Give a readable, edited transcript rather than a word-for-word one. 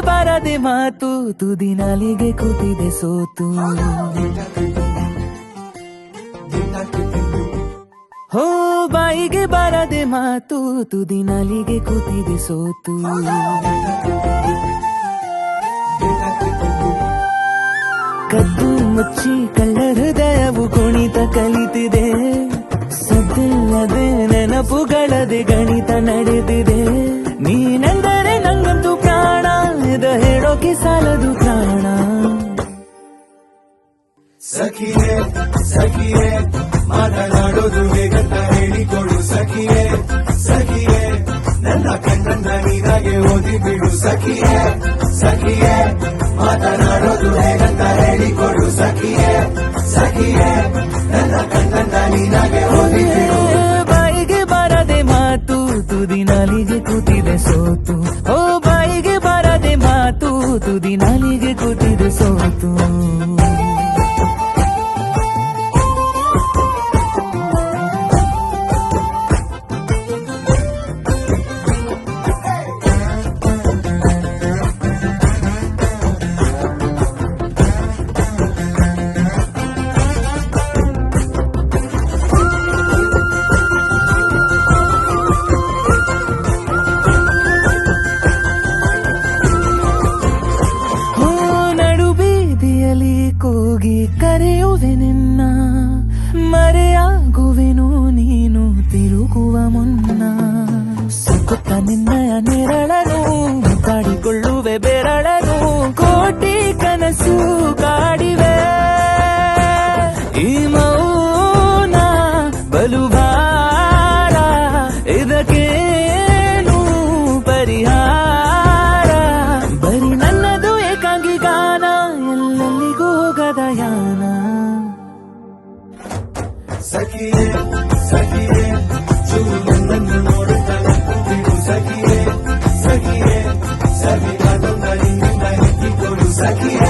ಬಾರದೆ ಮಾತು ತುದಿ ನಾಲಿಗೆ ಕೂತಿದೆ ಸೋತು ಹೋ ಬಾಯಿಗೆ ಬಾರದೆ ಮಾತು ತುದಿ ನಾಲಿಗೆ ಕೂತಿದೆ ಸೋತು ಕದ್ದು ಮುಚ್ಚಿ ಕಳ್ಳ ಹೃದಯವು ಕುಣಿತ ಕಲಿತಿದೆ ಸದ್ದಿಲ್ಲದೆ ನೆನಪುಗಳದೆ ಗಣಿತ ನಡೆದಿದೆ ನೀನೆಂದರೆ ನಂಗಂತೂ ಪ್ರಾಣ ಇದ ಹೇಳೋಕೆ ಸಾಲದು ಪ್ರಾಣ ಸಖಿಯೇ ಸಖಿಯೇ ಮಾತನಾಡೋದು ಹೇಗಂತ ಹೇಳಿಕೊಡು ಸಖಿಯೇ ಸಖಿಯೇ ನನ್ನ ಕಣ್ಣನ್ನ ನೀರಾಗೆ ಓದಿ ಬಿಡು ಸಖಿಯೇ ಸಖಿಯೇ ಮಾತನಾಡೋದು ಹೇಗಂತ ಹೇಳಿಕೊಡು ಸಖಿಯೇ ಸಖಿಯೇ ನನ್ನ ಕಣ್ಣನ್ನ ನೀರಾಗೆ ಓದಿ ಬಿಡು ಬಾಯಿಗೆ ಬಾರದೆ ಮಾತು ತುದಿ ನಾಲಿಗೆ ಕೂತಿದೆ ಸೋತು ಓ ಬಾಯಿಗೆ ಬಾರದೆ ಮಾತು ತುದಿ ನಾಲಿಗೆ ಕೂತಿದೆ ಸೋತು ಕೂಗಿ ಕರೆಯುವೆ ನಿನ್ನ ಮರೆಯಾಗುವೆನು ನೀನು ತಿರುಗುವ ಮುನ್ನ ಸುಕುತ್ತ ನಿನ್ನಯ ನೆರಳನು ಕಾಡಿಕೊಳ್ಳುವೆ ಬೆರಳನು ಕೋಟಿ ಕನಸು ಕಾಡಿವೆ ಈ ಮೌನ ಬಲುಬಾರ ಇದಕ್ಕೇನು ಪರಿಹಾರ ಬರೀ ನನ್ನದು ಏಕಾಂಗಿ ಗಾನ ಎಲ್ಲೆಲ್ಲಿಗೂ ಗದಯಾನ ಸಖಿಯೇ ಸಖಿಯೇ ಚೂರು ನನ್ನನ್ನು ನೋಡುತ್ತಾ ಕೂತಿರು ಸಖಿಯೇ ಸಖಿಯೇ ಸಖಿ ಅದೊಂದ ನಿನ್ನಿಂದ ಎತ್ತಿಕೊಡು ಸಖಿಯೇ